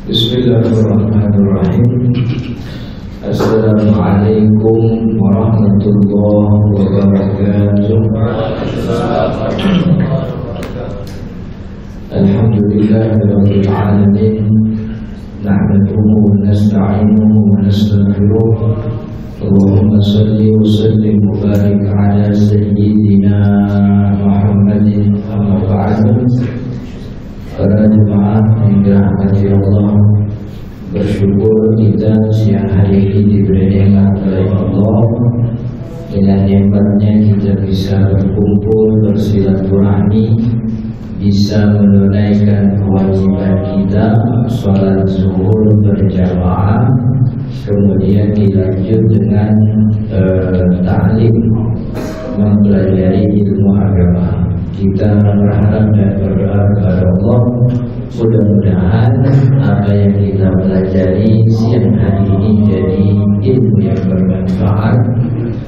Bismillahirrahmanirrahim. Assalamualaikum warahmatullahi wabarakatuh. Alhamdulillahirabbil alamin. Nahmaduhu wa nasta'inuhu wa nastaghfiruh. Allahumma shalli wa sallim wa barik ala sayyidina Muhammadin amma ba'du. Para jemaah yang dirahmati Allah, bersyukur kita siang hari ini diberi nikmat oleh Allah. Dengan nikmatnya kita bisa berkumpul, bersilaturahmi, bisa menunaikan kewajiban kita, sholat zuhur berjamaah, kemudian dilanjut dengan ta'lim, mempelajari ilmu agama. Kita berharap dan berdoa kepada Allah, mudah-mudahan apa yang kita pelajari siang hari ini jadi ilmu yang bermanfaat,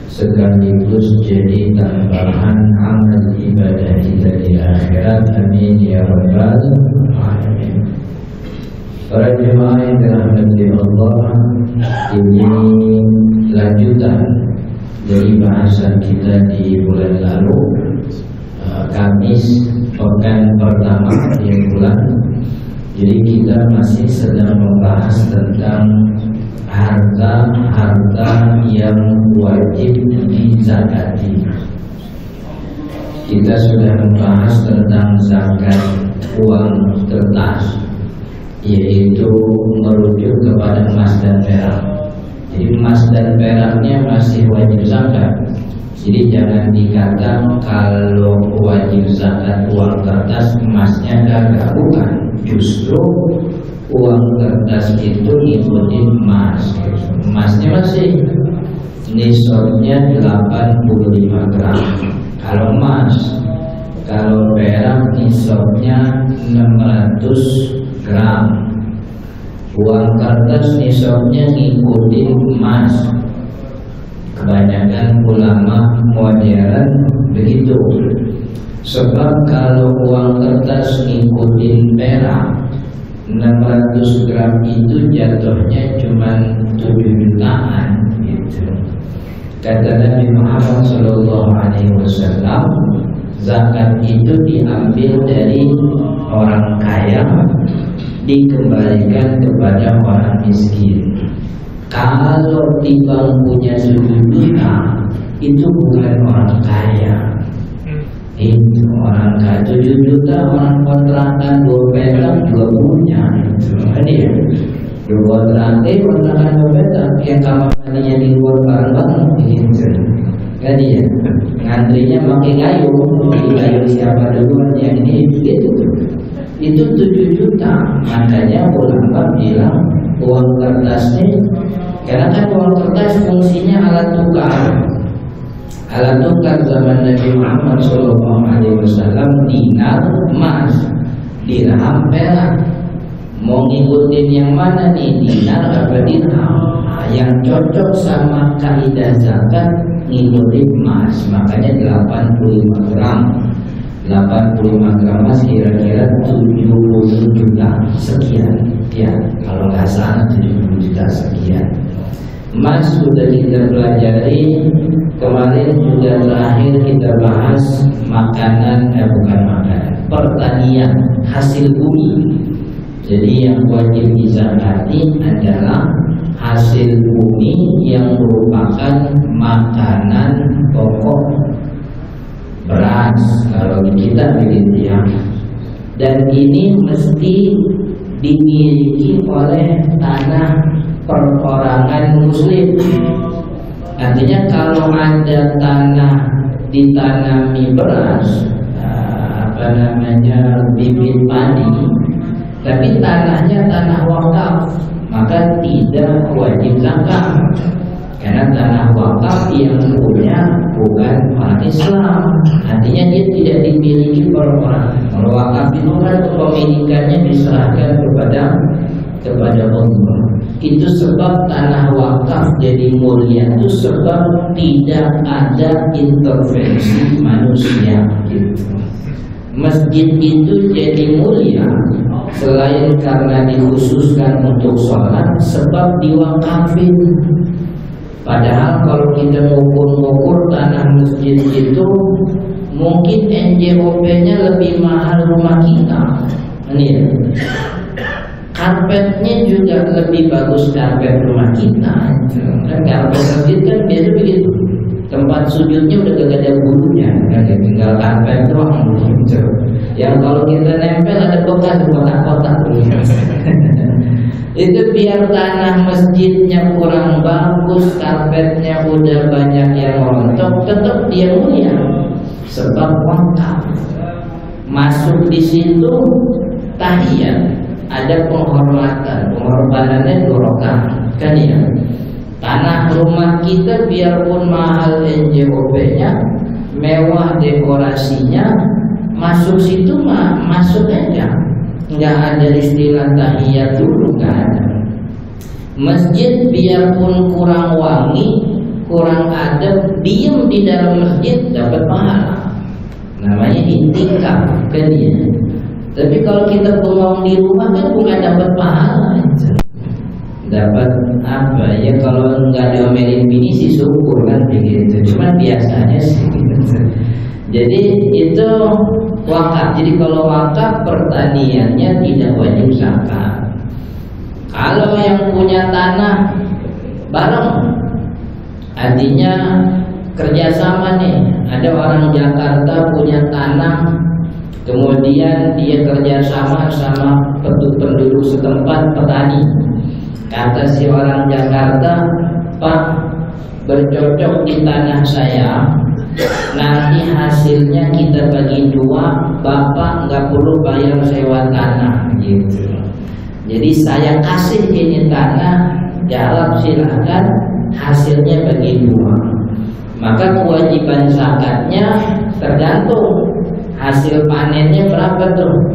sekaligus jadi tambahan amal ibadah kita di akhirat. Amin ya rabbal alamin. Para jemaah yang dirahmati Allah, ini lanjutan dari bahasan kita di bulan lalu, Kamis pekan pertama di bulan. Jadi kita masih sedang membahas tentang harta yang wajib dizakati. Kita sudah membahas tentang zakat uang kertas, yaitu merujuk kepada emas dan perak. Jadi emas dan peraknya masih wajib zakat. Jadi jangan dikatakan kalau wajib zakat uang kertas, emasnya gak, bukan. Justru uang kertas itu ngikutin emas. Emasnya masih nisabnya 85 gram kalau emas. Kalau perak nisabnya 600 gram. Uang kertas nisabnya ngikutin emas. Kebanyakan ulama modern begitu. Sebab kalau uang kertas ngikutin perak, 600 gram itu jatuhnya cuma 7 jutaan gitu. Kata Nabi Muhammad SAW, zakat itu diambil dari orang kaya, dikembalikan kepada orang miskin. Kalau timbang punya 7 juta, itu bukan orang kaya. Itu orang kaya 7 juta, orang kontrakan 2 perak juga punya. Kan ya? 2 kontrakan 2 perak, yang kamar mandinya di luar bareng-bareng. Kan ya? Ngantrinya pakai kayu, kayu siapa duluan yang ini gitu. Itu 7 juta. Makanya ulama bilang uang kertasnya, karena kan uang kertas fungsinya alat tukar. Alat tukar zaman Nabi Muhammad SAW, dinar emas, dirham perak. Mau ngikutin yang mana nih, dinar apa dirham? Nah, yang cocok sama kaidah zakat ngikutin emas. Makanya 85 gram. 85 gram emas kira-kira 70 juta sekian. Ya, kalau nggak salah 70 juta sekian. Emas sudah kita pelajari. Kemarin juga terakhir kita bahas makanan, bukan makanan, pertanian, hasil bumi. Jadi yang wajib dizakati adalah hasil bumi yang merupakan makanan pokok, beras kalau di kita begitu ya. Dan ini mesti dimiliki oleh tanah perorangan muslim. Artinya kalau ada tanah ditanami beras, bibit padi, tapi tanahnya tanah wakaf, maka tidak wajib zakat. Karena tanah wakaf yang punya bukan orang Islam, artinya dia tidak dimiliki perorangan. Kalau wakaf itu kan kepemilikannya diserahkan kepada Allah. Itu sebab tanah wakaf jadi mulia, itu sebab tidak ada intervensi manusia gitu. Masjid itu jadi mulia selain karena dikhususkan untuk sholat, sebab diwakafin. Padahal kalau kita ngukur-ngukur tanah masjid itu mungkin NJOP-nya lebih mahal rumah kita. Ini ya. Karpetnya juga lebih bagus karpet rumah kita. Kan karpet masjid kan biasa begitu. Tempat sujudnya udah gak ada bulunya, kan tinggal karpet doang. Yang kalau kita nempel ada bekas kotak-kotak. Itu biar tanah masjidnya kurang bagus, karpetnya udah banyak yang rontok, tetap dia mulia. Sebab wakaf. Masuk di situ tahiyat, ada penghormatannya 2 rakaat, kan ya. Tanah rumah kita biarpun mahal NJOP-nya, mewah dekorasinya, masuk situ mah masuk aja, nggak ada istilah tahiyat dulu, nggak ada. Masjid biarpun kurang wangi, kurang adab, diem di dalam masjid dapat pahala, namanya intikaf, kan ya. Tapi kalau kita bengong di rumah kan bukan dapat pahala. Dapat apa ya, kalau nggak diomelin bini sih syukur kan begitu, cuman biasanya sih gitu. Jadi itu wakaf. Jadi kalau wakaf pertaniannya tidak wajib zakat. Kalau yang punya tanah bareng, artinya kerjasama nih, ada orang Jakarta punya tanah, kemudian dia kerjasama sama penduduk setempat petani. Kata si orang Jakarta, Pak, bercocok di tanah saya, nanti hasilnya kita bagi 2, Bapak nggak perlu bayar sewa tanah, gitu. Jadi saya kasih ini tanah, jawab silakan, hasilnya bagi 2. Maka kewajiban zakatnya tergantung hasil panennya berapa tuh.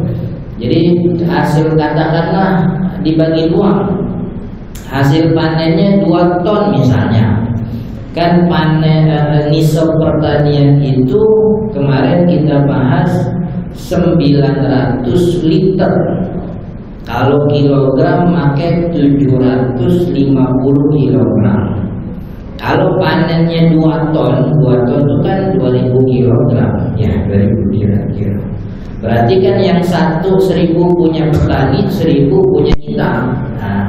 Jadi hasil katakanlah dibagi 2. Hasil panennya 2 ton misalnya. Kan panen nisab pertanian itu kemarin kita bahas 900 liter. Kalau kilogram pakai 750 kilogram. Kalau panennya 2 ton itu kan 2000 kilogram. Ya, 2000 kira-kira. Berarti kan yang 1.000 punya petani, 1.000 punya kita. Nah,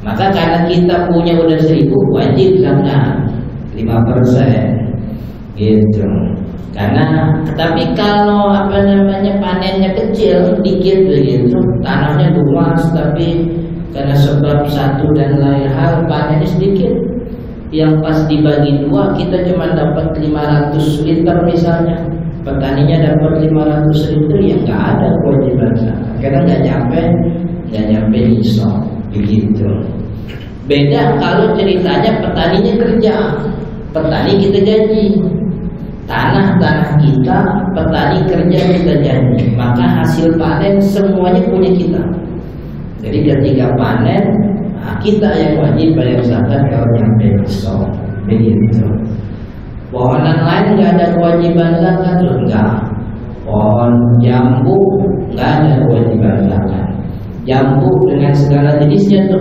maka karena kita punya udah 1.000, wajib zakat 5%, gitu. Karena tapi kalau panennya kecil, dikit begitu, tanahnya luas, tapi karena sebab satu dan lain hal panennya sedikit, yang pas dibagi 2 kita cuma dapat 500 liter misalnya, petaninya dapat 500 liter, ya nggak ada kewajiban zakat, karena nggak nyampe nisab. Begitu. Beda kalau ceritanya petaninya kerja, petani kita gaji, tanah kita, petani kerja kita gaji, maka hasil panen semuanya punya kita. Jadi ketika panen, kita yang wajib bayar zakat kalau nyampe nisab. Begitu. Pohonan lain nggak ada kewajiban zakat, enggak. Pohon jambu nggak ada kewajiban zakat. Jambu dengan segala jenisnya tuh,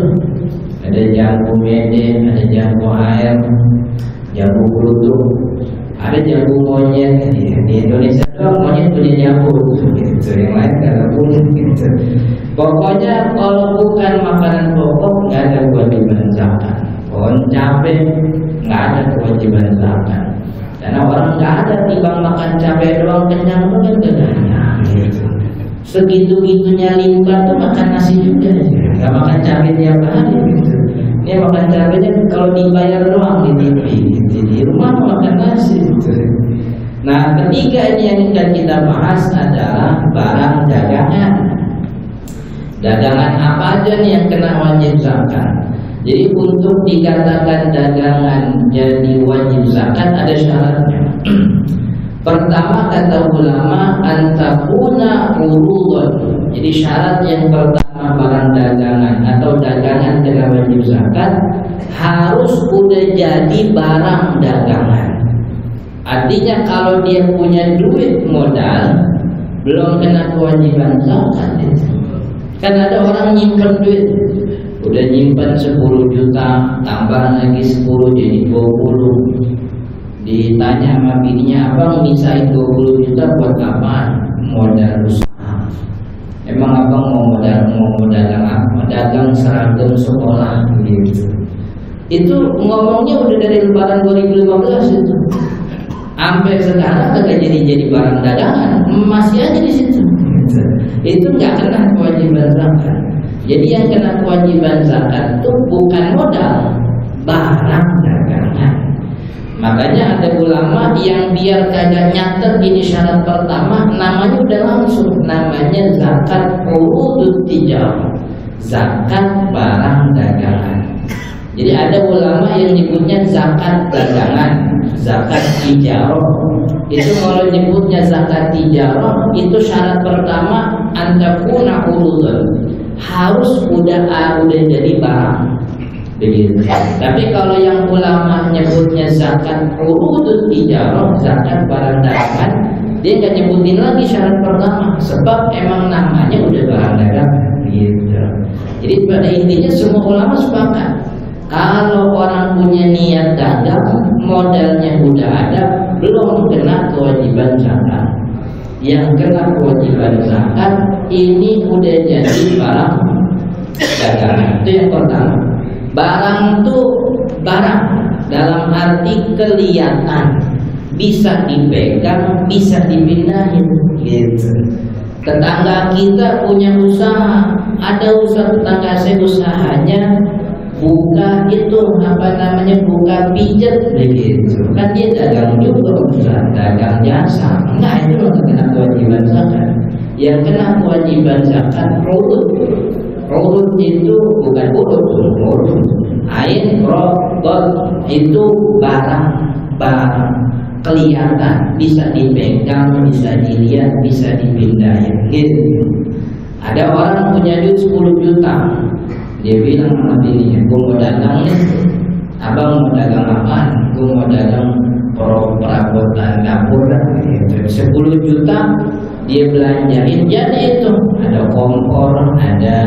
ada jambu mede, ada jambu air, jambu kelutuk, ada jambu monyet. Di Indonesia doang monyet punya jambu, gitu. Yang lain nggak punya, gitu. Pokoknya kalau bukan makanan pokok nggak ada kewajiban zakat. Pohon cabai nggak ada kewajiban zakat, karena orang nggak ada timbang makan cabai doang kenyang banget, gitu. Segitu-gitunya limbah tuh makan nasi juga, nggak makan cabai tiap hari, gitu. Ini makan cabainya kalau dibayar doang di TV, gitu. Di rumah makan nasi, gitu. Nah, ketiga ini yang akan kita bahas adalah barang dagangan. Dagangan apa aja nih yang kena wajib zakat? Jadi untuk dikatakan dagangan jadi wajib zakat ada syaratnya. Pertama kata ulama, antakuna urudun. Jadi syarat yang pertama barang dagangan atau dagangan kena wajib zakat harus udah jadi barang dagangan. Artinya kalau dia punya duit modal belum kena kewajiban zakat itu. Kan ada orang nyimpen duit, udah nyimpen 10 juta, tambah lagi 10 jadi 20. Ditanya sama bininya, abang misain 20 juta buat apa? Modal usaha. Emang abang mau dagang apa? Dagang seragam sekolah gitu. Itu ngomongnya udah dari lebaran 2015 itu. Sampai sekarang kagak jadi barang dagangan, masih aja di situ. Itu nggak kena kewajiban zakat. Jadi yang kena kewajiban zakat itu bukan modal, barang dagangan. Makanya ada ulama yang biar kagak nyatet ini syarat pertama, namanya udah langsung, namanya zakat urudut tijarah, zakat barang dagangan. Jadi ada ulama yang nyebutnya zakat dagangan, zakat tijarah. Itu kalau nyebutnya zakat tijarah, itu syarat pertama antakuna urudan, harus udah jadi barang. Begitu. Tapi kalau yang ulama nyebutnya zakat urudut tijarah, zakat barang dagangan, dia nggak nyebutin lagi syarat pertama, sebab emang namanya udah barang dagangan. Gitu. Jadi pada intinya semua ulama sepakat. Kalau orang punya niat dagang, modalnya udah ada, belum kena kewajiban zakat. Yang kena kewajiban zakat ini udah jadi barang dagangan. Itu yang pertama. Barang itu barang dalam arti kelihatan, bisa dipegang, bisa dipindahin, gitu. Tetangga kita punya usaha, ada usaha tetangga saya usahanya buka itu buka pijat begitu, kan dia dagang juga, dagang jasa. Nah itu nggak kena kewajiban zakat. Yang kena kewajiban zakat urut. Urut itu bukan urut. Ain robot itu barang kelihatan, bisa dipegang, bisa dilihat, bisa dipindahin. Gitu. Ada orang punya duit 10 juta. Dia bilang sama bininya, gue mau dagang nih. Abang mau dagang apaan? Gue mau dagang perabotan dapur gitu. 10 juta dia belanjain, jadi itu ada kompor, ada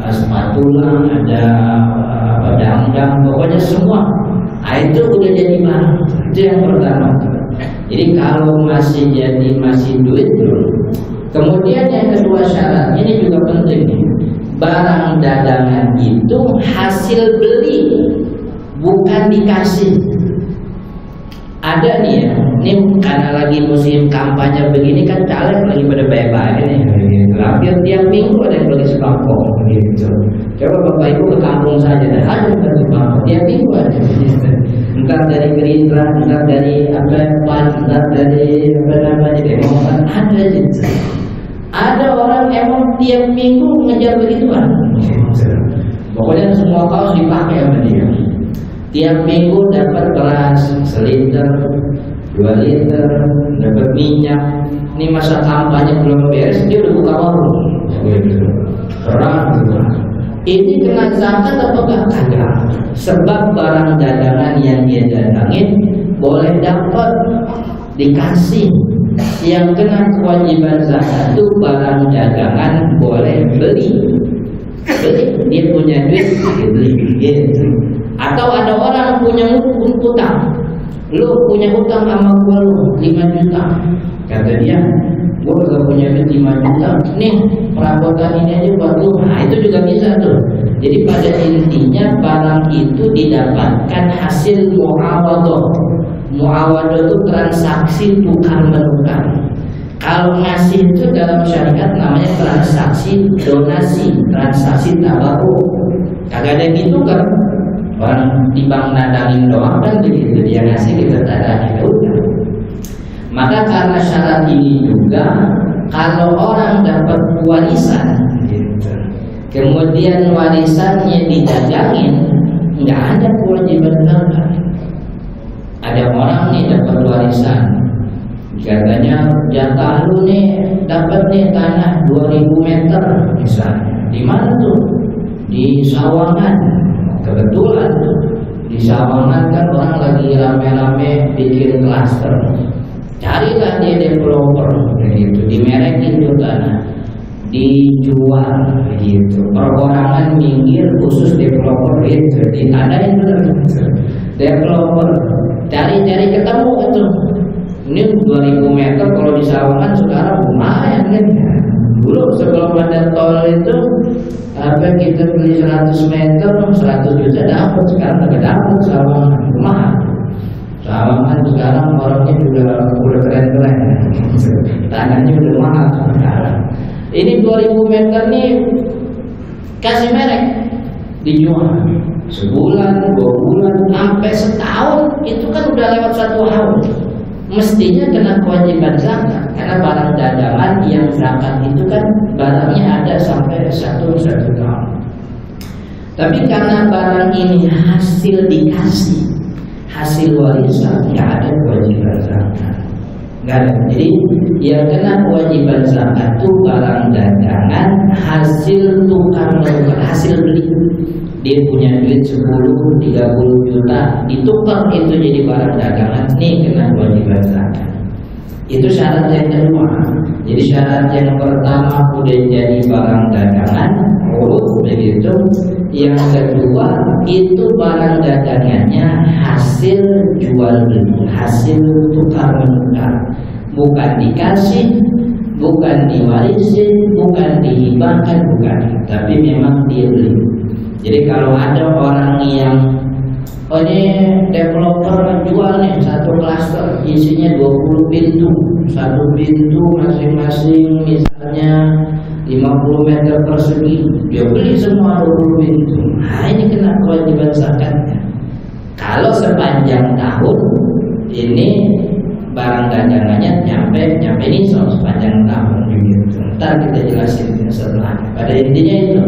spatula, ada dangdang, pokoknya semua. Itu udah jadi barang. Itu yang pertama. Jadi kalau masih duit belum. Kemudian yang kedua syarat, ini juga penting nih. Barang dagangan itu hasil beli, bukan dikasih. Ada nih ya, ini karena lagi musim kampanye begini kan caleg lagi pada bayar-bayar nih. Hampir tiap minggu ada yang beli sembako gitu. Coba bapak ibu ke kampung saja, ada yang beli sembako tiap minggu ada. Entah dari Gerindra, entah dari PAN, entah dari Demokrat, ada gitu. Ada orang emang tiap minggu ngejar begituan. Pokoknya semua kaos dipakai sama dia. Tiap minggu dapat beras 1 liter, 2 liter, dapat minyak. Ini masa kampanye belum beres, dia udah buka warung. Ini kena zakat apa enggak? Sebab barang dagangan yang dia dagangin boleh dapat, dikasih. Yang kena kewajiban zakat itu barang dagangan boleh beli, dia punya duit beli gitu. Atau ada orang punya utang, lu punya utang sama gua lu 5 juta, kata dia, gua gak punya duit 5 juta, nih perabotan ini aja buat lu. Nah itu juga bisa tuh. Jadi pada intinya barang itu didapatkan hasil muawadah. Muawadah itu transaksi tukar menukar. Kalau ngasih itu dalam syariat namanya transaksi donasi, transaksi tabarruk. Kagak ada gitu kan? Orang di bank nadangin doang kan begitu, dia ngasih kita tadangin udah. Maka karena syarat ini juga, kalau orang dapat warisan, gitu, kemudian warisannya didagangin, nggak ada kewajiban zakat. Ada orang nih dapat warisan, katanya jatah lu nih dapat nih tanah 2000 meter misalnya. Di mana tuh? Di Sawangan. Kebetulan di Sawangan kan orang lagi rame-rame bikin klaster. Carilah dia developer gitu, dimerekin tuh tanah. dijual gitu. Perorangan minggir khusus developer itu ditanain bener. Developer cari-cari ketemu itu. Ini 2000 meter kalau di Sawangan sekarang lumayan kan. Dulu sebelum ada tol itu kita beli 100 meter 100 juta dapat, sekarang nggak dapat. Sawangan mahal. Sawangan sekarang orangnya juga udah keren-keren, tanahnya udah mahal sekarang. Ini 2000 meter nih kasih merek dijual sebulan, 2 bulan, sampai setahun itu kan udah lewat 1 tahun. Mestinya kena kewajiban zakat karena barang dagangan yang zakat itu kan barangnya ada sampai 1 tahun. Tapi karena barang ini hasil dikasih, hasil warisan, nggak ada kewajiban zakat, nggak ada. Jadi yang kena kewajiban zakat itu barang dagangan hasil tukar menukar, hasil beli. Dia punya duit 10, 30 juta, ditukar itu jadi barang dagangan, nih kena kewajiban zakat. Itu syarat yang kedua. Jadi syarat yang pertama udah jadi barang dagangan, urut begitu. Yang kedua itu barang dagangannya hasil jual beli, hasil tukar menukar, bukan dikasih, bukan diwarisin, bukan dihibahkan, bukan, tapi memang dia beli. Jadi kalau ada orang yang ini developer jual nih 1 klaster isinya 20 pintu, 1 pintu masing-masing misalnya 50 meter persegi, dia beli semua 20 pintu. Nah ini kena kewajiban zakatnya. Kalau sepanjang tahun ini barang dagangannya nyampe ini sepanjang tahun gitu. Ntar kita jelasin setelah. Pada intinya itu,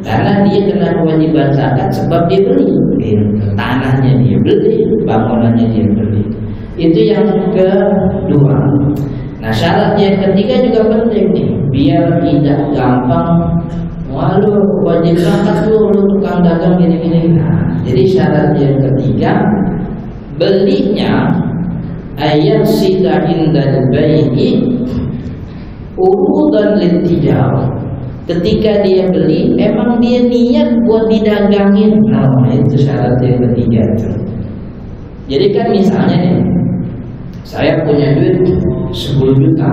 karena dia kena kewajiban zakat sebab dia beli gitu. Tanahnya dia beli, bangunannya dia beli. Itu yang kedua. Nah syarat yang ketiga juga penting nih, biar tidak gampang. Waduh wajib zakat lu tukang dagang gini-gini. Nah, jadi syarat yang ketiga, belinya ayat sida indal bai'i urudan litijarah. Ketika dia beli, emang dia niat buat didagangin. Nah itu syarat yang ketiga. Jadi kan misalnya nih, saya punya duit 10 juta,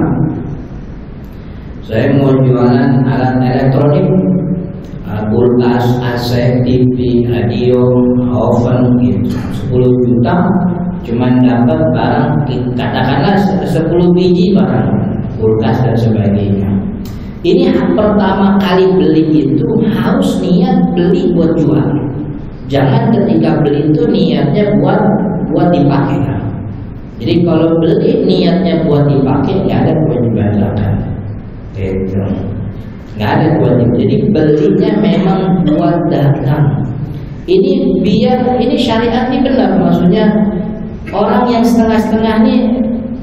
saya mau jualan alat elektronik, kulkas, AC, TV, radio, oven gitu, 10 juta, cuman dapat barang katakanlah 10 biji barang, kulkas dan sebagainya. Ini pertama kali beli itu harus niat beli buat jual. Jangan ketika beli itu niatnya buat dipakai. Jadi kalau beli niatnya buat dipakai, nggak ada kewajiban zakat. Gitu. Nggak ada kewajiban. Jadi belinya memang buat dagang. Ini biar ini syariat ini benar, maksudnya orang yang setengah-setengah ini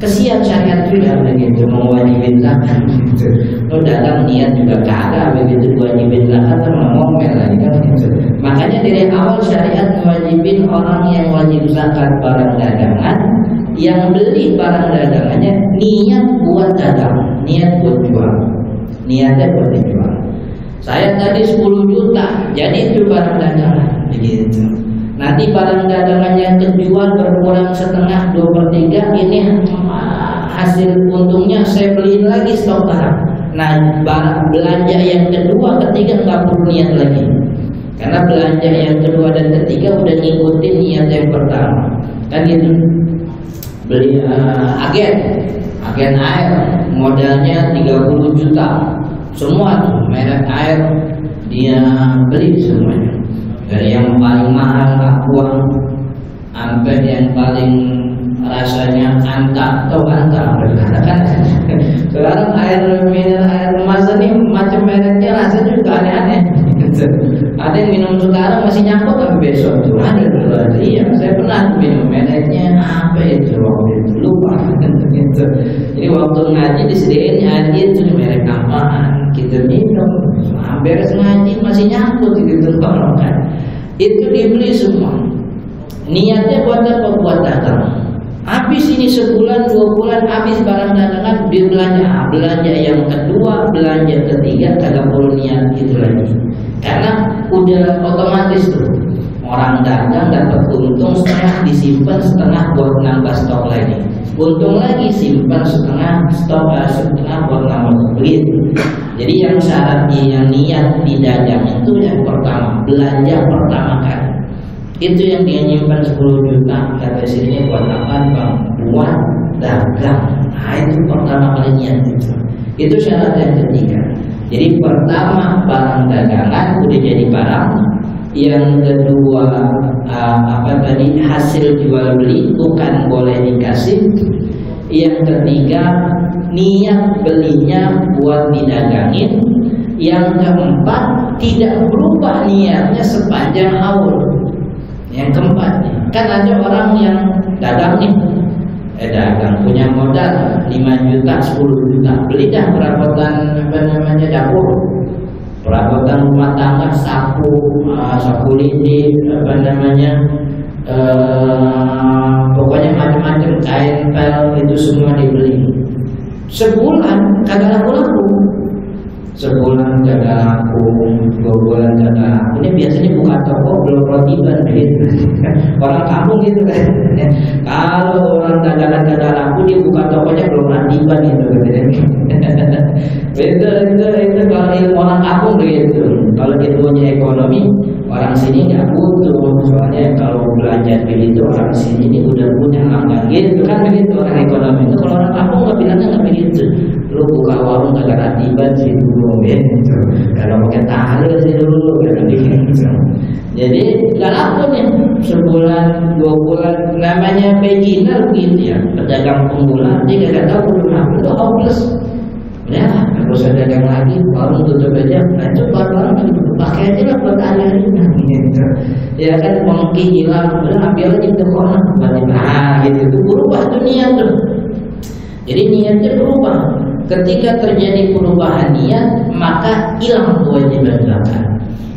kesian syariat juga begitu mewajibin zakat gitu. Lo dagang niat juga kagak begitu wajibin zakat sama ngomel lagi kan gitu. Makanya dari awal syariat mewajibin orang yang wajib zakat barang dagangan, yang beli barang dagangannya niat buat dagang, niat buat jual, niatnya buat dijual. Saya tadi 10 juta, jadi itu barang dagangan begitu. Nanti barang dagangan yang terjual berkurang setengah 2/3, ini hasil untungnya saya beliin lagi stok barang. Nah barang belanja yang kedua ketiga nggak perlu niat lagi, karena belanja yang kedua dan ketiga udah ngikutin niat yang pertama kan gitu. Beli agen air modalnya 30 juta, semua tuh merek air dia beli semuanya. Dari yang paling mahal Aqua sampai yang paling rasanya Anta atau Anta kan. Sekarang air mineral, air emas ini macam mereknya rasanya juga aneh-aneh. Ada yang minum sekarang masih nyangkut sampai besok tuh. Ada dulu. Iya, saya pernah minum mereknya apa itu waktu itu lupa. Gitu. Jadi waktu ngaji disediain ngaji itu merek apaan kita minum. Beres ngaji masih nyangkut gitu kan. Itu dibeli semua. Niatnya buat apa? Buat dagang. Habis habis ini sebulan 2 bulan habis barang dagangan dia belanja yang kedua, belanja ketiga kagak perlu niat itu lagi, karena udah otomatis tuh orang dagang dapat untung setengah disimpan, setengah buat nambah stok lagi, untung lagi simpan setengah stok, setengah buat nambah beli. Jadi yang syaratnya yang niat di dagang itu yang pertama belanja pertama kali. Itu yang dia nyimpan 10 juta, kata sini buat apa bang? Buat dagang. Nah itu pertama kali niat itu. Itu syarat yang ketiga. Jadi pertama barang dagangan udah jadi barang. Yang kedua hasil jual beli bukan boleh dikasih. Yang ketiga niat belinya buat didagangin. Yang keempat tidak berubah niatnya sepanjang haul. Yang keempat nih, kan ada orang yang dagang nih, dagang punya modal 5 juta, 10 juta, beli dah perabotan dapur, perabotan rumah tangga, sapu lidi, pokoknya macam-macam, kain pel itu semua dibeli. Sebulan kagak laku-laku. Sebulan kagak laku, 2 bulan kagak laku. Ini biasanya buka toko belum rotiban gitu. Orang kampung gitu kan. Kalau orang dagangan kagak laku dia buka tokonya belum rotiban gitu. Itu kalau ilmu orang kampung begitu. Kalau ilmunya ekonomi orang sini nggak butuh. Soalnya kalau belanja begitu orang sini ini udah punya langganan gitu kan begitu orang ekonomi. Itu kalau orang kampung nggak bilangnya nggak begitu. Lu buka warung kagak ratiban sih dulu ya, kalau pakai tahlil sih dulu kan gitu. Jadi nggak laku nih sebulan 2 bulan, namanya beginner gitu ya, pedagang pemula dia nggak tahu belum laku itu hopeless. Ya harus dagang lagi, warung tutup aja, itu barang pakai aja lah buat hari-hari gitu. Ya kan mungkin hilang, udah ambil aja ke orang, gitu berubah tuh niat tuh. Jadi niatnya berubah. Ketika terjadi perubahan niat, maka hilang kewajiban zakat.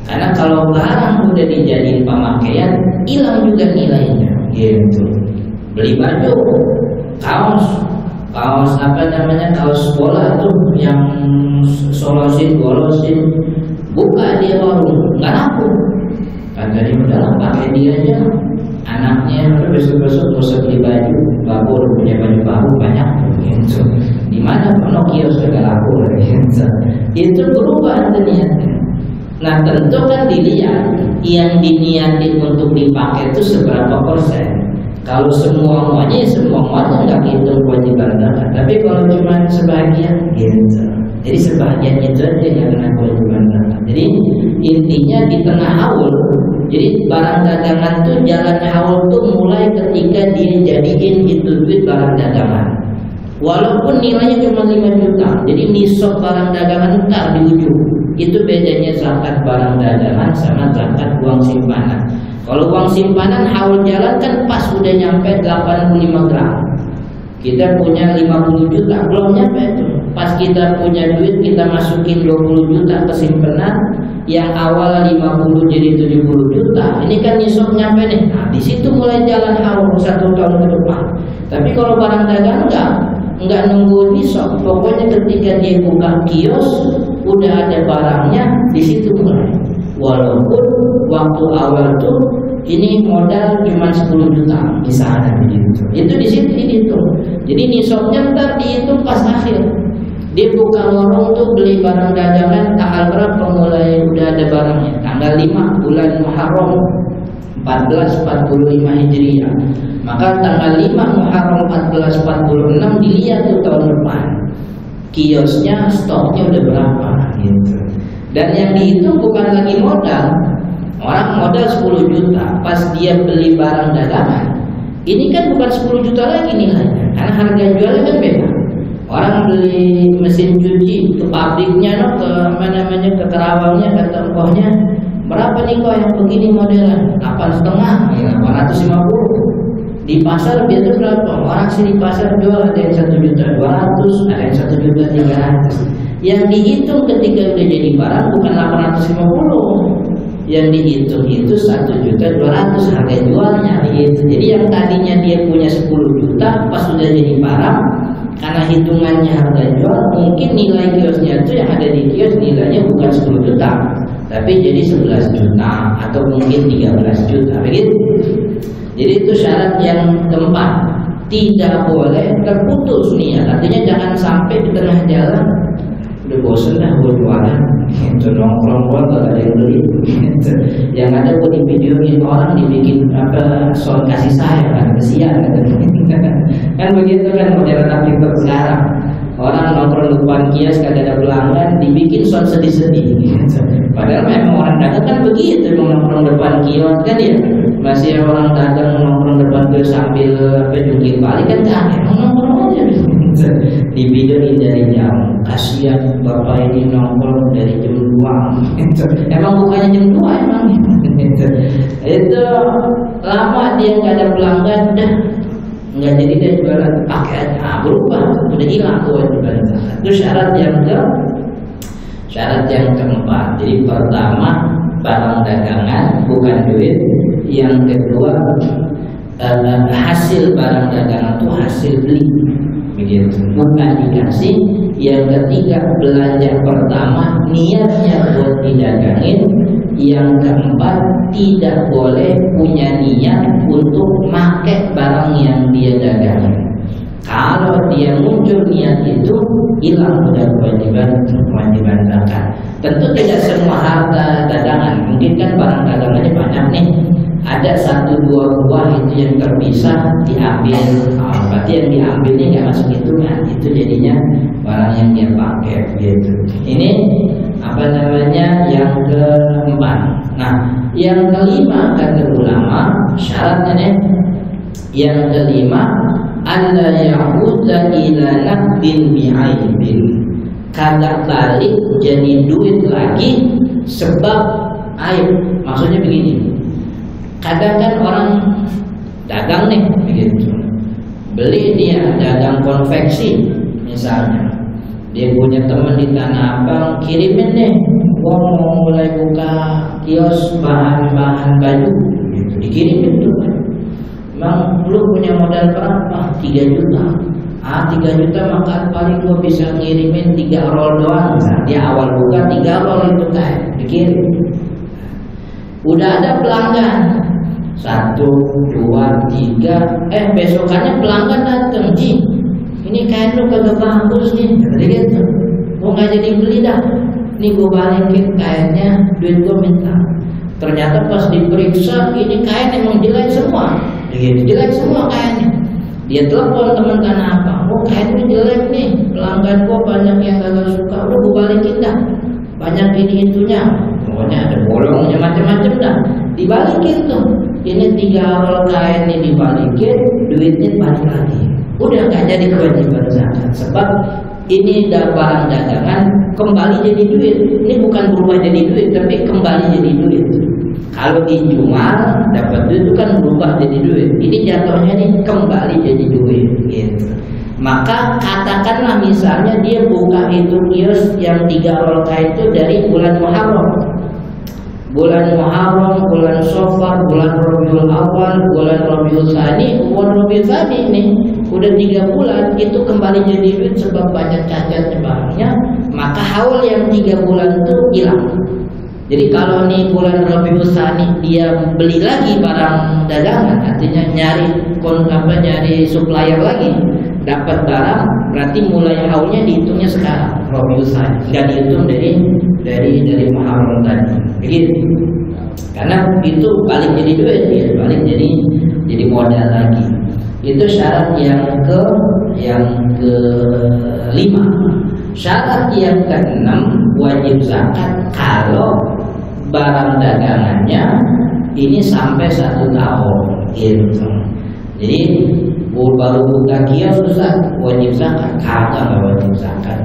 Karena kalau barang udah dijadiin pemakaian, hilang juga nilainya. Gitu. Beli baju, kaos kaos bola tuh yang golosin, buka dia warung, nggak laku. Kata dia udahlah pakai dia aja. Anaknya besok-besok mau beli baju, babur punya baju baru banyak gitu. Di mana kono kios sudah laku gitu. Itu berubah niatnya. Nah tentu kan dilihat yang diniatin untuk dipakai itu seberapa persen. Kalau semuanya nggak hitung kewajiban zakat. Tapi kalau cuma sebagian gitu. Jadi sebagian itu aja yang kena kewajiban zakat. Jadi intinya di tengah haul. Jadi barang dagangan tuh jalan haul tuh mulai ketika dia jadiin itu duit barang dagangan. Walaupun nilainya cuma 5 juta. Jadi nisab barang dagangan entar di ujung. Itu bedanya zakat barang dagangan sama zakat uang simpanan. Kalau uang simpanan haul jalan kan pas udah nyampe 85 gram. Kita punya 50 juta belum nyampe tuh. Pas kita punya duit kita masukin 20 juta ke simpanan, yang awal 50 jadi 70 juta. Ini kan nisab nyampe nih. Nah, di situ mulai jalan haul 1 tahun ke depan. Tapi kalau barang dagang enggak nunggu nisab. Pokoknya ketika dia buka kios udah ada barangnya, di situ mulai. Walaupun waktu awal tuh ini modal cuma 10 juta misalnya begitu. Itu di situ dihitung. Jadi nisabnya ntar dihitung pas akhir. Dia buka warung tuh beli barang dagangan tanggal berapa mulai udah ada barangnya? Tanggal 5 bulan Muharram 1445 Hijriah. Maka tanggal 5 Muharram 1446 dilihat tuh tahun depan. Kiosnya stoknya udah berapa gitu. Dan yang dihitung bukan lagi modal. Orang modal 10 juta, pas dia beli barang dagangan, ini kan bukan 10 juta lagi nilainya, karena harga jualnya kan beda. Orang beli mesin cuci ke pabriknya, ke Kerawangnya, ke Tempohnya, berapa nih kok yang begini modelnya? 8,5, 850. Di pasar biasa berapa? Orang sini pasar jual ada yang 1.200.000, ada yang 1.300.000. Yang dihitung ketika udah jadi barang bukan 850. yang dihitung itu 1.200.000 harga jualnya gitu. Jadi yang tadinya dia punya 10 juta pas sudah jadi barang, karena hitungannya harga jual, mungkin nilai kiosnya itu yang ada di kios nilainya bukan 10 juta, tapi jadi 11 juta atau mungkin 13 juta begitu. Jadi itu syarat yang keempat, tidak boleh terputus niat. Artinya jangan sampai di tengah jalan udah bosen dah gue jualan, itu nongkrong gue gak ada yang beli. Yang ada gue di videoin orang dibikin apa soal kasih sayang kan, kesian kan begitu kan modern TikTok sekarang. Orang nongkrong depan kios kagak ada pelanggan dibikin soal sedih-sedih. Padahal memang orang dagang kan begitu, nongkrong depan kios kan ya. Masih orang dagang nongkrong depan kios sambil apa jungkir balik kan aneh, nongkrong aja. Di video ini dari jauh, kasihan bapak ini nongkrong dari jam 2. Emang bukannya jam 2 emang. Itu lama dia nggak ada pelanggan, dah nggak jadi dia jualan pakai aja, berubah, udah hilang kewajiban zakat. Itu syarat yang keempat. Jadi pertama barang dagangan bukan duit. Yang kedua hasil barang dagangan itu hasil beli, begitu, bukan dikasih. Yang ketiga belanja pertama niatnya buat didagangin. Yang keempat tidak boleh punya niat untuk pakai barang yang dia dagangin. Kalau dia muncul niat itu hilang udah kewajiban zakat. Tentu tidak semua harta dagangan, mungkin kan barang dagangannya banyak nih. Ada 1-2 buah itu yang terpisah diambil, berarti yang diambilnya nggak masuk hitungan, itu jadinya barang yang dia pakai gitu. Ini apa namanya yang keempat. Nah, yang kelima kata ulama syaratnya nih, yang kelima alla ya'udha ila naqdin bi'aibin, kagak balik jadi duit lagi sebab aib. Maksudnya begini, kadang kan orang dagang nih begitu, beli dia dagang konveksi misalnya, dia punya teman di Tanah Abang, kirimin deh, gua mau mulai buka kios bahan-bahan baju gitu, dikirimin tuh. Emang lu punya modal berapa? 3 juta. 3 juta maka paling gua bisa ngirimin 3 roll doang. Nah, dia awal buka 3 roll itu kayak dikirim. Udah ada pelanggan 1, 2, 3, besokannya pelanggan datang, Ji, ini kain lu kagak bagus nih, gitu. Gua nggak jadi beli dah. Nih gua balikin kainnya, duit gua minta. Ternyata pas diperiksa ini kain emang jelek semua, gitu, jelek semua kainnya. Dia telepon teman Tanah Abang, oh kain itu jelek nih, pelanggan gua banyak yang kagak suka, udah gua balikin dah. Banyak ini itunya, pokoknya ada bolongnya macam-macam dah, dibalikin tuh. Ini 3 roll kain ini dibalikin, duitnya balik lagi. Udah nggak jadi kewajiban zakat, sebab ini barang dagangan kembali jadi duit. Ini bukan berubah jadi duit, tapi kembali jadi duit. Kalau dijual dapat duit itu kan berubah jadi duit. Ini jatuhnya nih kembali jadi duit, gitu. Maka katakanlah misalnya dia buka itu kios yang 3 roll kain itu dari bulan Muharram. Bulan Muharram, bulan Safar, bulan Rabiul Awal, bulan Rabiul Tsani, bulan Rabiul Tsani ini udah 3 bulan itu kembali jadi duit sebab banyak cacatnya barangnya, maka haul yang 3 bulan itu hilang. Jadi kalau nih bulan Rabiul Tsani dia beli lagi barang dagangan, artinya nyari supplier lagi, dapat barang, berarti mulai haulnya dihitungnya sekarang Rabiul Tsani, nggak dihitung dari Muharram tadi, begitu. Karena itu balik jadi duit, ya, balik jadi modal lagi. Itu syarat yang kelima. Syarat yang keenam wajib zakat kalau barang dagangannya ini sampai 1 tahun, gitu. Jadi baru buka kios Ustaz, wajib zakat? Kagak wajib zakat.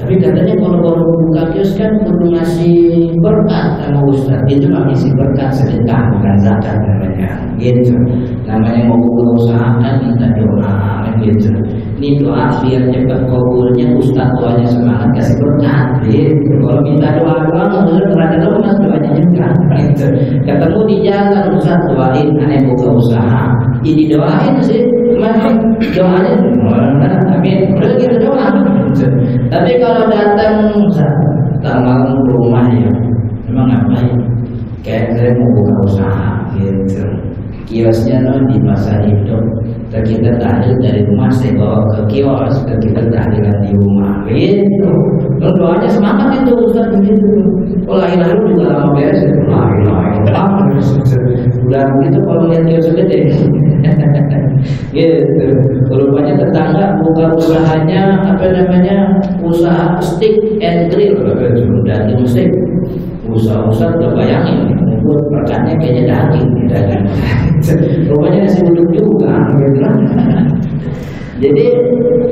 Tapi katanya kalau baru buka kios kan perlu ngasih berkat sama Ustaz. Itu mah ngisi berkat sedekah, bukan zakat namanya. Gitu. Namanya mau buka usaha kan minta doa, gitu. Ini doa biar cepat kabulnya, ustaz doanya semangat kasih berkat gitu. Kalau minta doa doang ternyata lemas doanya juga gitu. Ketemu di jalan ustaz doain aneh buka usaha, ini doain sih memang doanya amin udah gitu doang gitu. Tapi kalau datang ustaz tanggal rumah ya memang ngapain, kayak saya mau buka usaha gitu, kiosnya di pasar hidup, kita tahlil dari rumah saya bawa ke kios, kita tahlilan di rumah gitu. Lalu doanya semangat itu ustaz begitu. Oh lahir juga lama beres, udah gitu kalau lihat kios gede gitu. Rupanya tetangga buka usahanya apa namanya, usaha stick and grill, daging stick. Usaha udah bayangin, buat rekannya kayaknya daging, dagang. Rupanya nasi uduk juga, gitu. Jadi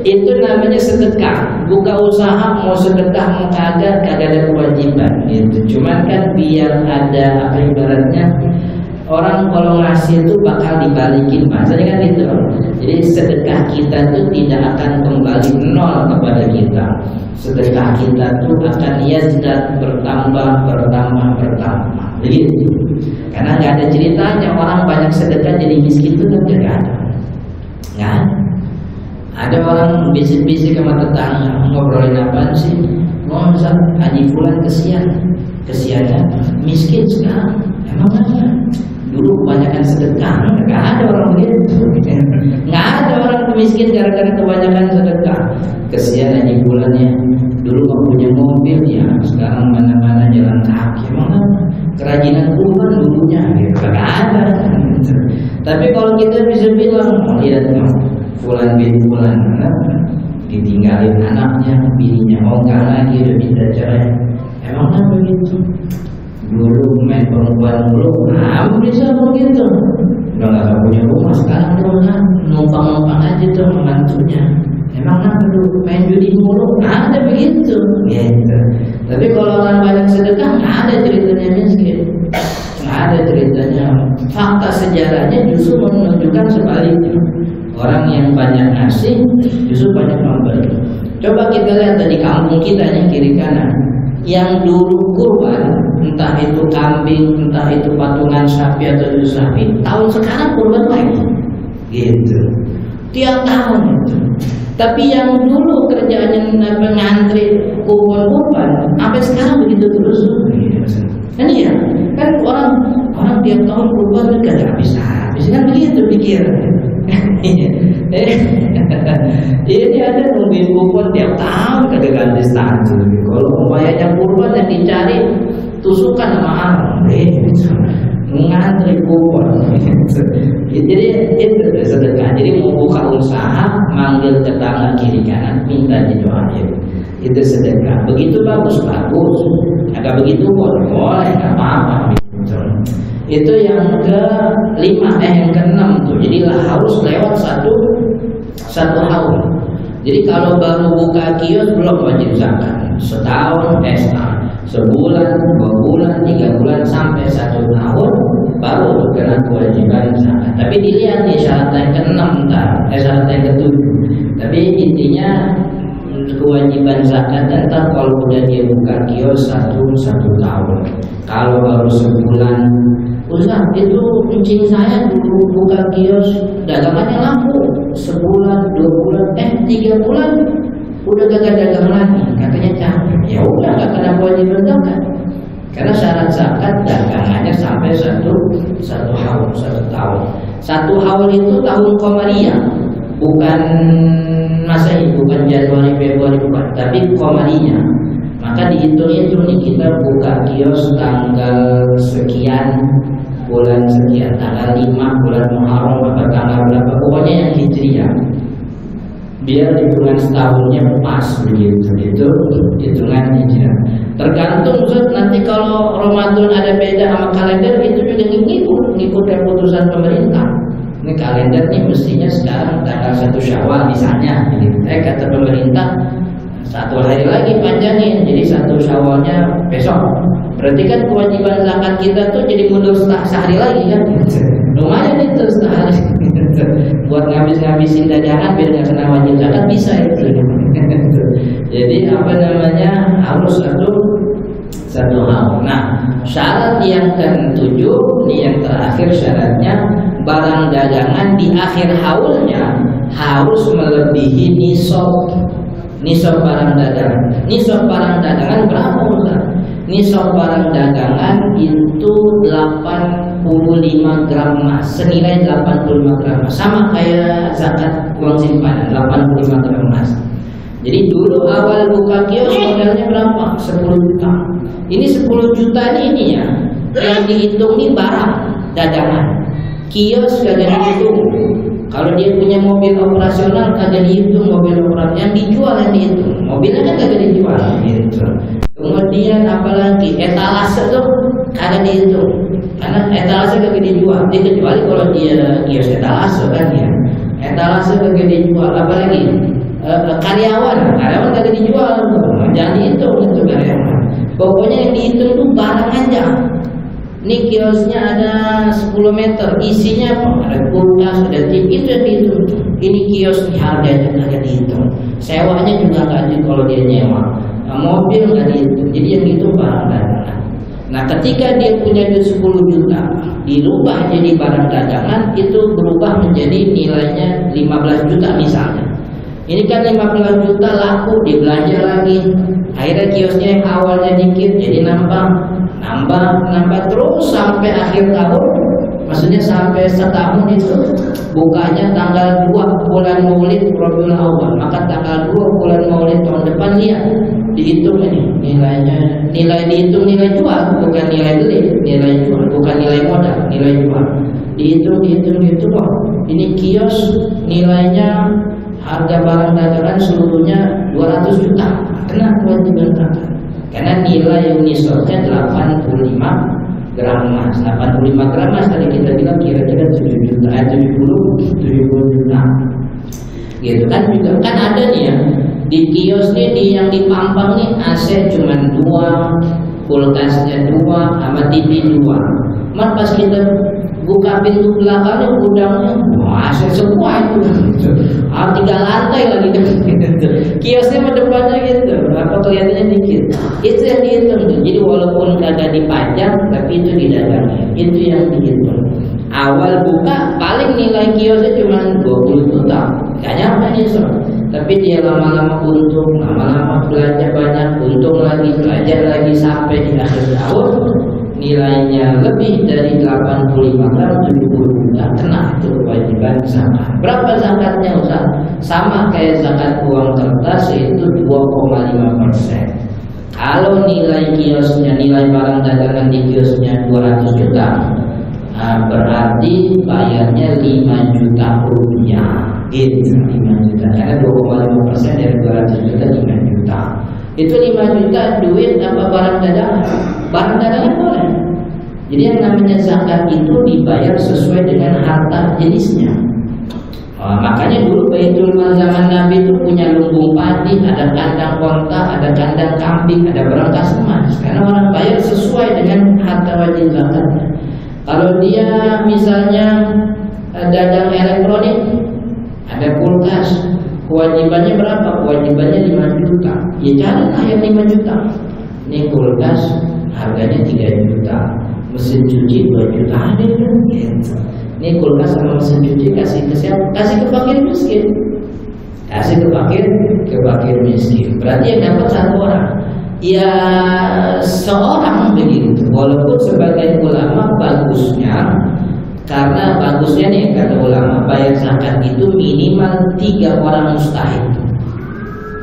itu namanya sedekah. Buka usaha mau sedekah mau kagak ada kewajiban. Gitu. Cuman kan biar ada apa ibaratnya, orang kalau ngasih itu bakal dibalikin, bahasanya kan itu. Jadi sedekah kita itu tidak akan kembali nol kepada kita. Sedekah kita itu akan yazdat, bertambah. Begitu. Karena nggak ada ceritanya orang banyak sedekah jadi miskin itu kan nggak ada. Nggak ada. Ada orang bisik-bisik sama tetangga ngobrolin apa sih? Oh misal Haji Fulan kesiannya miskin sekarang. Emang kan? Dulu kebanyakan sedekah, nggak ada orang begitu. Nggak ada orang miskin gara-gara kebanyakan sedekah. Kesian Haji Fulannya, dulu nggak punya mobil ya, sekarang mana-mana jalan kaki. Emang kerajinan kurban dulunya, gitu. Nggak ada. Tapi kalau kita bisa bilang, oh, lihat Fulan bin Fulan, ditinggalin anaknya, bininya ogah lagi, udah minta cerai. Emang kan begitu? Dulu main perempuan dulu, bisa begitu. Udah nggak punya rumah, sekarang rumah numpang aja tuh membantunya. Emang kan dulu main judi mulu, ada begitu. Gitu. Tapi kalau orang banyak sedekah, nggak ada ceritanya miskin, nggak ada ceritanya. Fakta sejarahnya justru menunjukkan sebaliknya. Orang yang banyak ngasih justru banyak memberi. Coba kita lihat dari kampung kita nih kiri kanan. Yang dulu kurban, entah itu kambing, entah itu patungan sapi atau sapi, tahun sekarang kurban lagi, gitu. Tiap tahun itu. Tapi yang dulu kerjaannya ngantri kurban, sampai sekarang begitu terus. Kan iya, kan orang tiap tahun kurban itu gak habis kan begitu pikir. Ini ada nungguin kupon tiap tahun kagak ganti status. Kalau umpamanya kurban yang dicari tusukan sama orang, ngantri kupon. Jadi itu sedekah. Jadi mau buka usaha, manggil tetangga kiri kanan, minta didoain. Itu sedekah. Begitu bagus. Agak begitu boleh, nggak apa-apa. Itu yang ke-5, yang ke-6 tuh. Jadi harus lewat satu haul. Jadi kalau baru buka kios belum wajib zakat. Setahun, sebulan, 2 bulan, 3 bulan sampai 1 tahun baru kena kewajiban zakat. Tapi dilihat nih syarat yang ke-6 syarat yang ke-7. Tapi intinya kewajiban zakat tetap kalau udah dia buka kios 1 tahun. Kalau baru sebulan, Ustaz itu kucing saya dulu buka kios dagangannya laku sebulan, 2 bulan, 3 bulan udah gagal dagang lagi, katanya capek. Ya udah nggak kena kewajiban zakat. Karena syarat zakat dagangannya sampai satu haul, 1 tahun. 1 haul itu tahun Qamariyah, bukan Masehi, bukan Januari Februari bukan, tapi Qamariyah. Maka dihitung nih kita buka kios tanggal sekian bulan sekian, tanggal 5 bulan Muharram atau tanggal berapa, pokoknya yang hijriah. Biar hitungan setahunnya pas begitu, itu hitungan hijriah. Tergantung Ustaz, nanti kalau Ramadan ada beda sama kalender itu juga ngikut keputusan pemerintah. Ini kalender nih mestinya sekarang tanggal 1 Syawal misalnya, kata pemerintah 1 hari lagi panjangin, jadi 1 Syawalnya besok. Berarti kan kewajiban zakat kita tuh jadi mundur sehari lagi kan? lumayan itu sehari buat ngabis-ngabisin dagangan biar nggak kena wajib zakat bisa itu. Jadi apa namanya, harus satu hal. Nah, syarat yang ke-7 ini yang terakhir, syaratnya barang dagangan di akhir haulnya harus melebihi nisab barang dagangan. Nisab barang dagangan berapa Ustaz? Nisab barang dagangan itu 85 gram emas, senilai 85 gram emas, sama kayak zakat uang simpanan 85 gram emas. Jadi dulu awal buka kios modalnya berapa? 10 juta. Ini 10 juta ini ya, yang dihitung ini barang dagangan. Kios kagak dihitung. Kalau dia punya mobil operasional kagak dihitung mobil operasional, yang dijual yang dihitung. Mobilnya kan kagak dijual gitu. Kemudian apalagi etalase tuh kagak dihitung, karena etalase kagak dijual. Kecuali kalau dia kios etalase kan ya. Etalase kagak dijual, apalagi karyawan kagak dijual, jangan dihitung itu karyawan. Pokoknya yang dihitung itu barang aja. Ini kiosnya ada 10 meter, isinya apa? Ada kulkas, ada TV, itu yang dihitung. Ini kios harganya kagak dihitung, sewanya juga nggak dihitung kalau dia nyewa. Nah, mobil nggak dihitung, jadi yang itu barang dagangan. Nah, ketika dia punya duit 10 juta, dirubah jadi barang dagangan, itu berubah menjadi nilainya 15 juta misalnya. Ini kan 15 juta laku, dibelanja lagi. Akhirnya kiosnya yang awalnya dikit jadi nambah terus sampai akhir tahun. Maksudnya sampai setahun itu bukanya tanggal 2 bulan Maulid Rabiul Awal, maka tanggal 2 bulan Maulid tahun depan lihat dihitung ini nilainya, nilai dihitung nilai jual, bukan nilai beli, nilai jual, bukan nilai modal, nilai jual. Dihitung wah, ini kios nilainya harga barang dagangan seluruhnya 200 juta, kena kewajiban zakat. Karena nilai nisabnya 85 gram emas. 85 gram emas tadi kita bilang kira-kira 7 juta, 70 juta. Gitu kan, juga kan ada nih ya di kios nih, yang di Pampang nih AC cuma 2, kulkasnya 2, sama TV 2. Mas pas kita buka pintu belakangnya, gudangnya AC semua itu. 3 lantai lagi kiosnya depannya gitu, apa kelihatannya dikit. Itu yang dihitung. Jadi walaupun kagak dipajang, tapi itu didagangnya, itu yang dihitung. Awal buka paling nilai kiosnya cuma 20 juta, gak nyampe nih so. Tapi dia lama-lama untung, lama-lama belanja banyak, untung lagi, belajar lagi, sampai di akhir tahun nilainya lebih dari 85 gram, 70 juta, kena itu kewajiban zakat. Berapa zakatnya Ustaz? Sama kayak zakat uang kertas, yaitu 2,5%. Kalau nilai kiosnya, nilai barang dagangan di kiosnya 200 juta, berarti bayarnya 5 juta rupiah. Gitu, 5 juta. Karena 2,5% dari 200 juta 5 juta. Itu 5 juta duit apa barang dagangan? Barang dagangan boleh. Jadi yang namanya zakat itu dibayar sesuai dengan harta jenisnya. Makanya dulu Baitul Mal zaman Nabi itu punya lumbung padi, ada kandang onta, ada kandang kambing, ada berangkas emas. Karena orang bayar sesuai dengan harta wajib zakatnya. Kalau dia misalnya dagang elektronik, ada kulkas, kewajibannya berapa? Kewajibannya 5 juta. Ya janganlah yang 5 juta. Ini kulkas harganya 3 juta, mesin cuci 2 juta, ada kan? Gitu. Ini kulkas sama mesin cuci kasih ke siapa? Kasih ke fakir miskin. Kasih ke fakir miskin. Berarti yang dapat satu orang. Ya seorang begitu. Walaupun sebagian ulama bagusnya, karena bagusnya nih kata ulama, bayar zakat itu minimal 3 orang mustahik.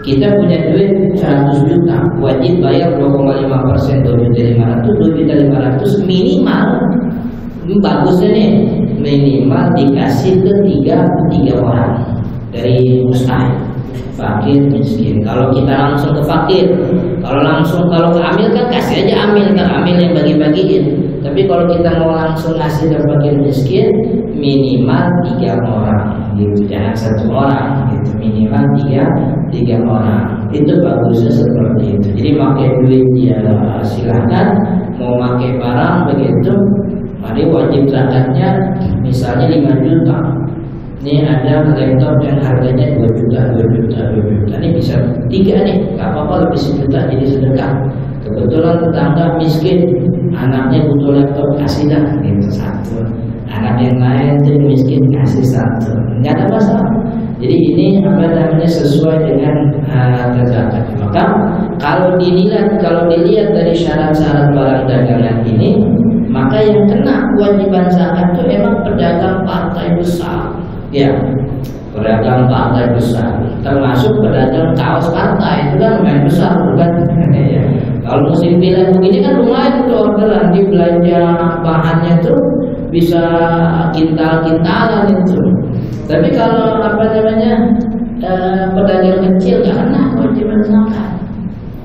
Kita punya duit 100 juta, wajib bayar 2,5%, 2.500.000 minimal. Bagusnya nih, minimal dikasih ke 3 orang dari mustahik, fakir miskin. Kalau kita langsung ke fakir, kalau ke amil kan kasih aja amil, kan amil yang bagi-bagiin. Tapi kalau kita mau langsung ngasih ke fakir miskin, minimal 3 orang, gitu. Jangan 1 orang, gitu. Minimal 3 orang. Itu bagusnya seperti itu. Jadi pakai duit ya silahkan, mau pakai barang begitu. Mari wajib zakatnya misalnya 5 juta. Ini ada laptop yang harganya 2 juta. Ini bisa 3 nih, nggak apa-apa lebih 1 juta jadi sedekah. Kebetulan tetangga miskin, anaknya butuh laptop, kasih dah gitu 1. Anak yang lain itu miskin, kasih 1. Nggak ada masalah. Jadi ini apa namanya sesuai dengan zakat. Maka kalau dilihat dari syarat-syarat barang dagangan ini, maka yang kena kewajiban zakat itu emang pedagang partai besar. Ya, pedagang partai besar, termasuk pedagang kaos partai, itu kan lumayan besar, bukan? Ya. Kalau musim pilihan begini kan lumayan tuh orderan, di belanja bahannya tuh bisa kintal-kintalan itu. Tapi kalau apa namanya pedagang kecil nggak kena kewajiban zakat.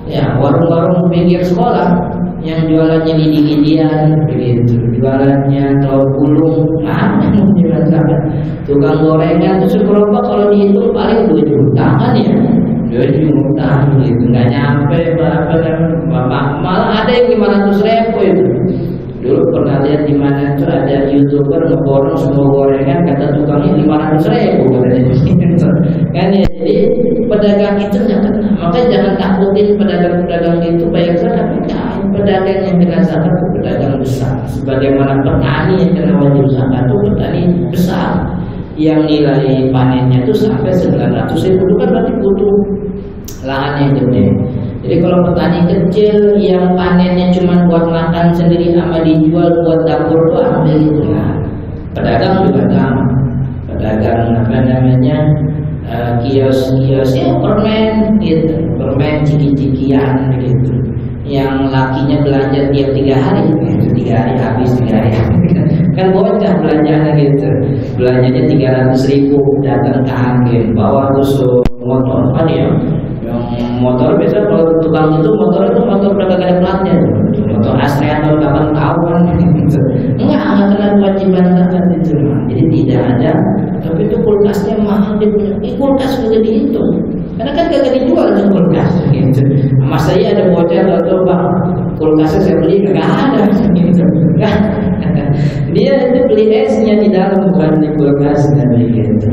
Ya, warung-warung pinggir sekolah yang jualannya lidi-lidian begitu, jualannya telur gulung, kewajiban zakat. Tukang gorengan itu seberapa kalau dihitung paling 2 juta kan ya, 2 juta gitu, nggak nyampe berapa dan malah ada yang 500.000 itu. Dulu pernah lihat di mana itu ada YouTuber ngeborong semua gorengan, kata tukangnya 500.000 katanya. Kan ya, jadi pedagang itu jangan, makanya jangan takutin pedagang-pedagang itu bayar zakat. Pedagang yang kena zakat itu pedagang besar. Sebagaimana petani yang kena wajib zakat itu petani besar, yang nilai panennya itu sampai 900.000 itu kan berarti butuh lahan yang gede. Jadi kalau petani kecil yang panennya cuma buat makan sendiri sama dijual buat dapur tuh ambil itu lah. Pedagang juga sama. Pedagang apa namanya kios-kiosnya permen gitu, permen ciki-cikian gitu. Yang lakinya belanja tiap 3 hari, 3 hari habis, 3 hari kan bocah belanjanya gitu, belanjanya 300.000, datang ke agen bawa tusuk motor kan ya. Motor biasa kalau tukang itu motor udah gak ada platnya, motor asli atau kapan tahu kan gitu. Enggak kena kewajiban zakat itu. Jadi tidak ada. Tapi itu kulkasnya mahal, dia punya kulkas juga dihitung, karena kan gak dijual itu kulkas gitu. Mas saya ada bocah atau bang kulkasnya saya beli gak ada gitu. Dia itu beli esnya di dalam, bukan di kulkas dan gitu.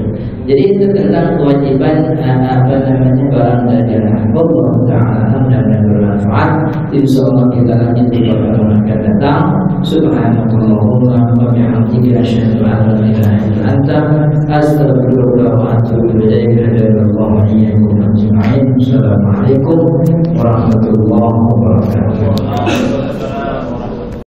Jadi itu tentang kewajiban apa namanya barang dagangan. Allah Taala dan bermanfaat. Insyaallah kita lanjut di pertemuan akan datang. Subhanallahumma wa bihamdika asyhadu an la ilaha illa anta astaghfiruka wa atubu ilaik. Allahu iyyakum ajma'in. Assalamualaikum warahmatullahi wabarakatuh.